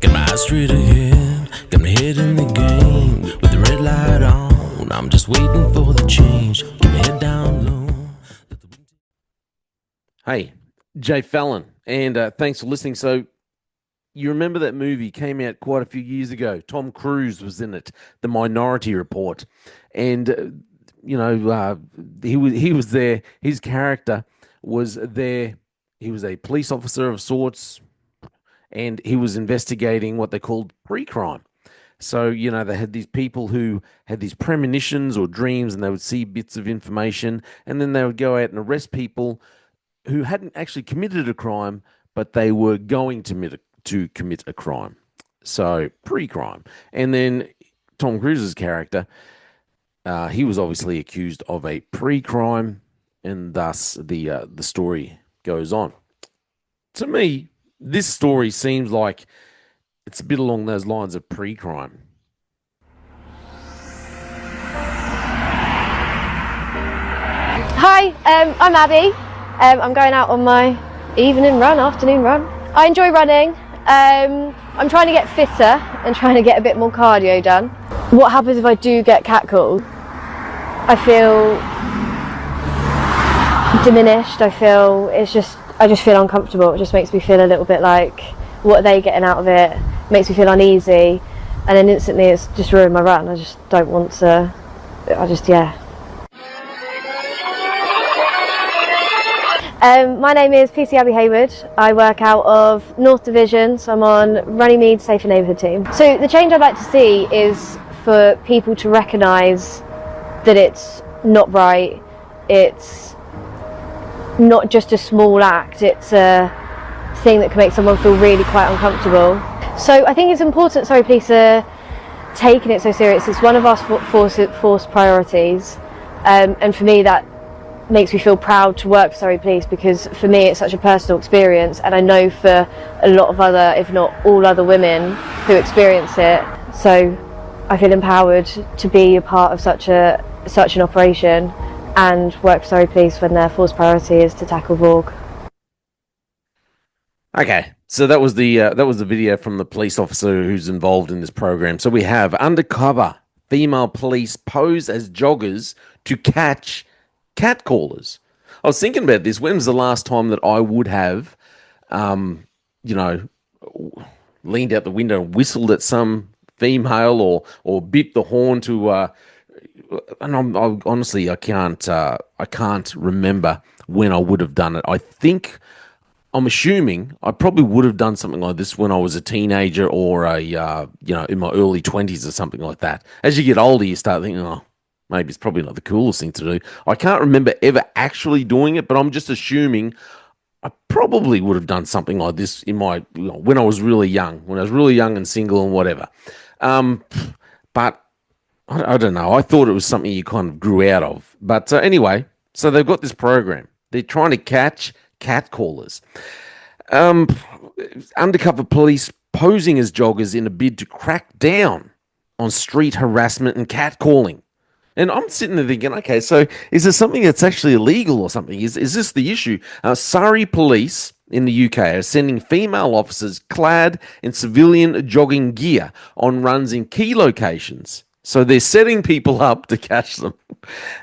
Got my eyes straight ahead, got my head in the game. With the red light on, I'm just waiting for the change. Keep my head down low. Hey, j-fallon, and thanks for listening. So, you remember that movie came out quite a few years ago? Tom Cruise was in it, The Minority Report, and he was there. His character was there. He was a police officer of sorts, and he was investigating what they called pre-crime. So, they had these people who had these premonitions or dreams, and they would see bits of information, and then they would go out and arrest people who hadn't actually committed a crime, but they were going to commit a crime. So, pre-crime. And then Tom Cruise's character, he was obviously accused of a pre-crime, and thus the story goes on. To me, this story seems like it's a bit along those lines of pre-crime. Hi, I'm Abby. I'm going out on my afternoon run. I enjoy running. I'm trying to get fitter and trying to get a bit more cardio done. What happens if I do get catcalled? I feel diminished. I just feel uncomfortable. It just makes me feel a little bit like, what are they getting out of it? It makes me feel uneasy, and then instantly it's just ruined my run. I just don't want to. My name is PC Abby Hayward. I work out of North Division, so I'm on Runnymede Safer Neighbourhood team. So the change I'd like to see is for people to recognise that it's not right. It's not just a small act, it's a thing that can make someone feel really quite uncomfortable. So I think it's important Surrey Police are taking it so serious. It's one of our force priorities, and for me that makes me feel proud to work for Surrey Police, because for me it's such a personal experience, and I know for a lot of other, if not all other women who experience it. So I feel empowered to be a part of such an operation and work for Surrey Police when their force priority is to tackle VORG. Okay, so that was the video from the police officer who's involved in this program. So we have undercover female police pose as joggers to catch catcallers. I was thinking about this. When was the last time that I would have, leaned out the window and whistled at some female or beeped the horn to? And honestly, I can't remember when I would have done it. I'm assuming I probably would have done something like this when I was a teenager or in my early 20s or something like that. As you get older, you start thinking, oh, maybe it's probably not the coolest thing to do. I can't remember ever actually doing it, but I'm just assuming I probably would have done something like this in when I was really young, and single and whatever. But I don't know. I thought it was something you kind of grew out of. But anyway, so they've got this program. They're trying to catch catcallers. Undercover police posing as joggers in a bid to crack down on street harassment and catcalling. And I'm sitting there thinking, okay, so is there something that's actually illegal or something? Is this the issue? Surrey Police in the UK are sending female officers clad in civilian jogging gear on runs in key locations. So they're setting people up to catch them.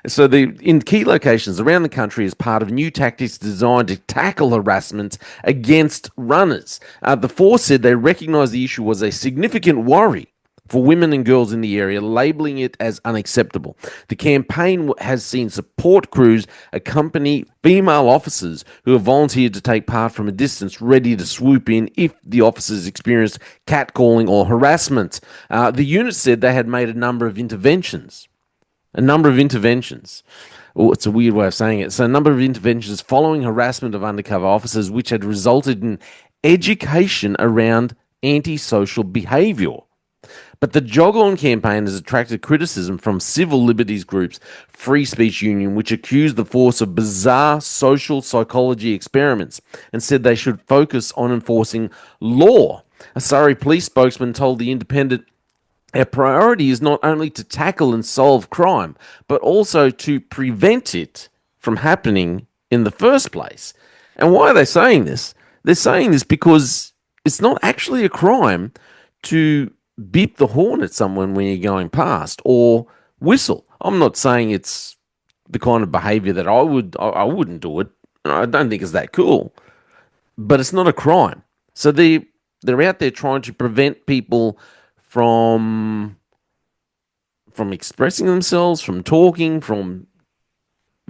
So they're in key locations around the country as part of new tactics designed to tackle harassment against runners. The force said they recognised the issue was a significant worry for women and girls in the area, labelling it as unacceptable. The campaign has seen support crews accompany female officers who have volunteered to take part from a distance, ready to swoop in if the officers experienced catcalling or harassment. The unit said they had made a number of interventions. Oh, it's a weird way of saying it. So a number of interventions following harassment of undercover officers, which had resulted in education around antisocial behaviour. But the Jog On campaign has attracted criticism from civil liberties groups, Free Speech Union, which accused the force of bizarre social psychology experiments and said they should focus on enforcing law. A Surrey Police spokesman told The Independent, "Our priority is not only to tackle and solve crime, but also to prevent it from happening in the first place." And why are they saying this? They're saying this because it's not actually a crime to beep the horn at someone when you're going past or whistle. I'm not saying it's the kind of behavior that I wouldn't do it. I don't think it's that cool, but it's not a crime. So they're out there trying to prevent people from expressing themselves, from talking, from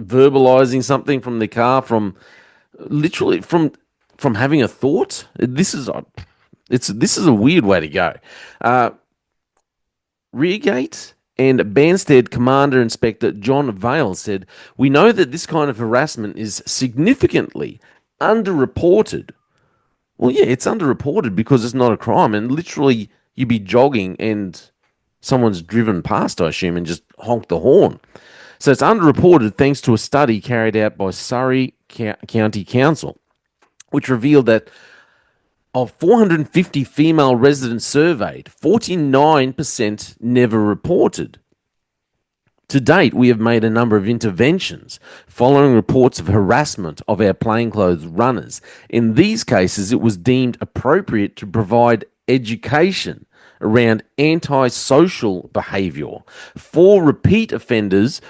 verbalizing something from the car, from literally from having a thought. This is a weird way to go. Uh, Reargate and Banstead Commander Inspector John Vale said, "We know that this kind of harassment is significantly underreported." Well, yeah, it's underreported because it's not a crime, and literally you'd be jogging and someone's driven past, I assume, and just honked the horn. So it's underreported thanks to a study carried out by Surrey County Council, which revealed that of 450 female residents surveyed, 49% never reported. To date, we have made a number of interventions following reports of harassment of our plainclothes runners. In these cases, it was deemed appropriate to provide education around antisocial behaviour for repeat offenders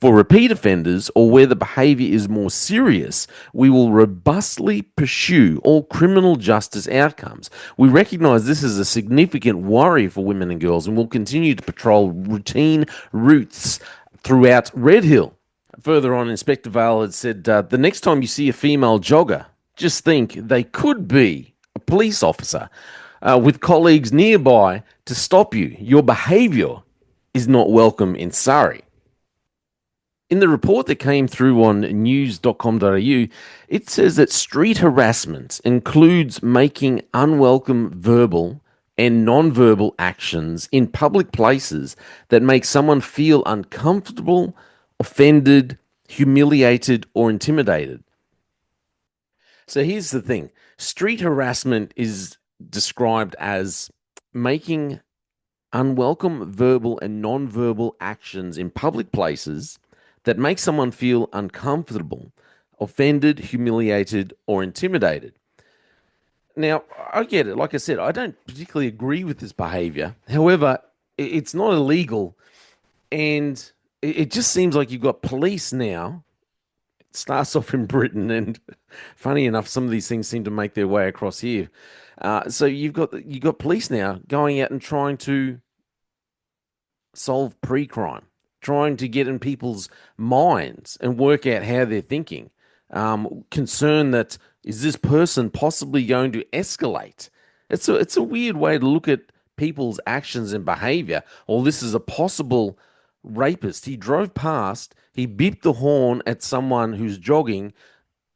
for repeat offenders or where the behaviour is more serious, we will robustly pursue all criminal justice outcomes. We recognise this is a significant worry for women and girls and will continue to patrol routine routes throughout Red Hill. Further on, Inspector Vale had said, the next time you see a female jogger, just think they could be a police officer with colleagues nearby to stop you. Your behaviour is not welcome in Surrey. In the report that came through on news.com.au, it says that street harassment includes making unwelcome verbal and non-verbal actions in public places that make someone feel uncomfortable, offended, humiliated, or intimidated. So here's the thing. Street harassment is described as making unwelcome verbal and non-verbal actions in public places that make someone feel uncomfortable, offended, humiliated, or intimidated. Now, I get it. Like I said, I don't particularly agree with this behavior. However, it's not illegal. And it just seems like you've got police now. It starts off in Britain. And funny enough, some of these things seem to make their way across here. So you've got police now going out and trying to solve pre-crime, trying to get in people's minds and work out how they're thinking. Concern that is this person possibly going to escalate? It's a weird way to look at people's actions and behavior. Or this is a possible rapist. He drove past, he beeped the horn at someone who's jogging.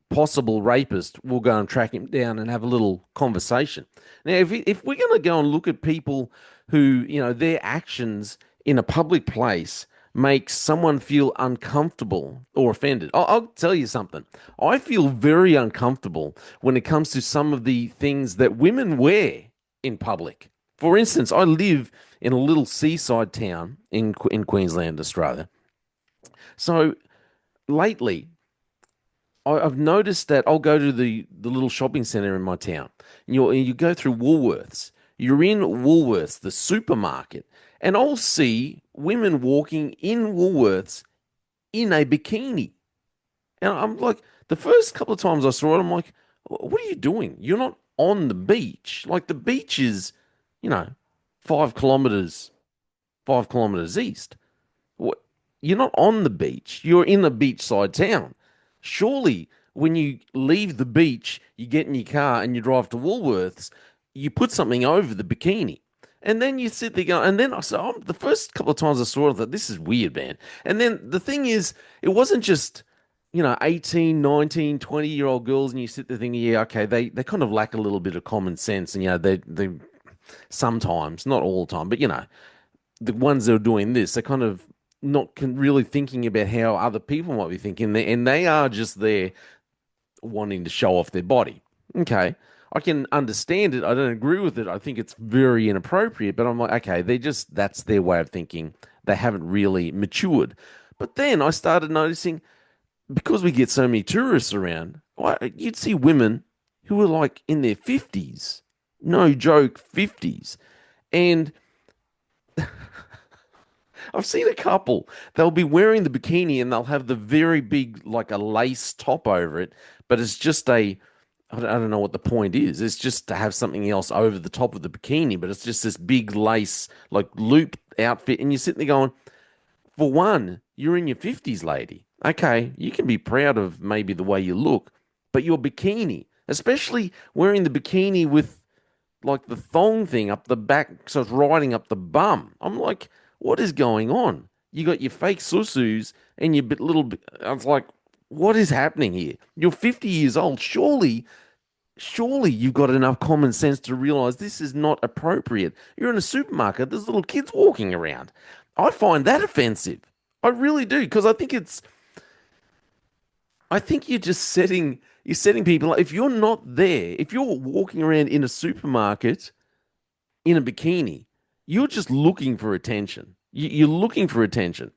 Possible rapist, we'll go and track him down and have a little conversation. Now, if we're going to go and look at people who, their actions in a public place makes someone feel uncomfortable or offended. I'll tell you something. I feel very uncomfortable when it comes to some of the things that women wear in public. For instance, I live in a little seaside town in Queensland, Australia. So lately, I've noticed that I'll go to the little shopping centre in my town. And you go through Woolworths. You're in Woolworths, the supermarket, and I'll see women walking in Woolworths in a bikini. And I'm like, the first couple of times I saw it, I'm like, what are you doing? You're not on the beach. Like the beach is, 5 kilometres east. You're not on the beach. You're in a beachside town. Surely when you leave the beach, you get in your car and you drive to Woolworths, you put something over the bikini. And then you sit there going, and then the first couple of times I saw it, I thought, this is weird, man. And then the thing is, it wasn't just, 18, 19, 20-year-old girls, and you sit there thinking, yeah, okay, they kind of lack a little bit of common sense. And, they sometimes, not all the time, but, the ones that are doing this, they're kind of not really thinking about how other people might be thinking. And they are just there wanting to show off their body. Okay. I can understand it. I don't agree with it. I think it's very inappropriate, but I'm like, okay, that's their way of thinking. They haven't really matured. But then I started noticing, because we get so many tourists around, you'd see women who are like in their 50s. No joke, 50s. And I've seen a couple. They'll be wearing the bikini and they'll have the very big, like a lace top over it, but it's just I don't know what the point is. It's just to have something else over the top of the bikini, but it's just this big lace, like loop outfit. And you're sitting there going, for one, you're in your 50s, lady. Okay, you can be proud of maybe the way you look, but your bikini, especially wearing the bikini with like the thong thing up the back, so it's riding up the bum. I'm like, what is going on? You got your fake susus and your little. I was like, what is happening here? You're 50 years old. Surely you've got enough common sense to realize this is not appropriate. You're in a supermarket. There's little kids walking around. I find that offensive. I really do, because I think you're setting people. If you're not there, if you're walking around in a supermarket in a bikini, you're just looking for attention. You're looking for attention.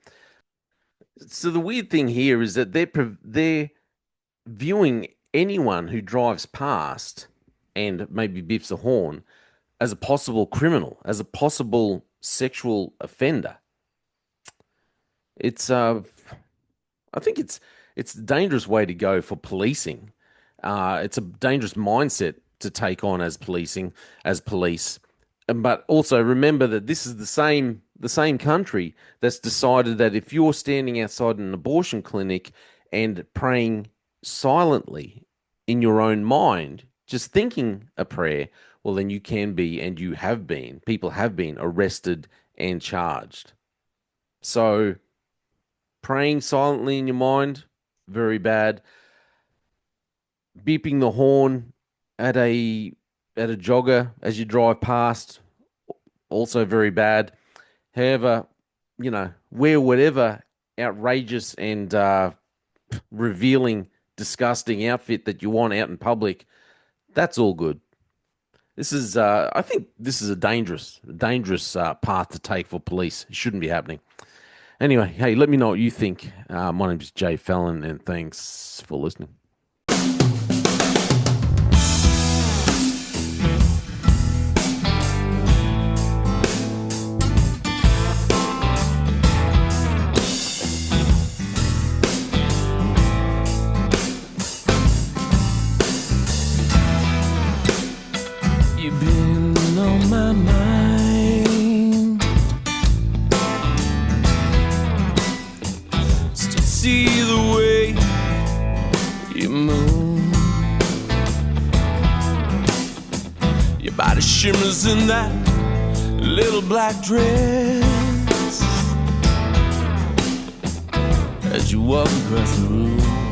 So the weird thing here is that they're viewing anyone who drives past and maybe beeps a horn as a possible criminal, as a possible sexual offender. It's I think it's a dangerous way to go for policing. It's a dangerous mindset to take on as police. But also remember that this is the same country that's decided that if you're standing outside an abortion clinic and praying silently in your own mind, just thinking a prayer, well, then you can be, and people have been arrested and charged. So praying silently in your mind, very bad. Beeping the horn at a jogger as you drive past, also very bad. However, wear whatever outrageous and revealing, disgusting outfit that you want out in public. That's all good. I think this is a dangerous path to take for police. It shouldn't be happening. Anyway, hey, let me know what you think. My name's j-fallon, and thanks for listening. You've been on my mind. Still see the way you move. Your body shimmers in that little black dress as you walk across the room.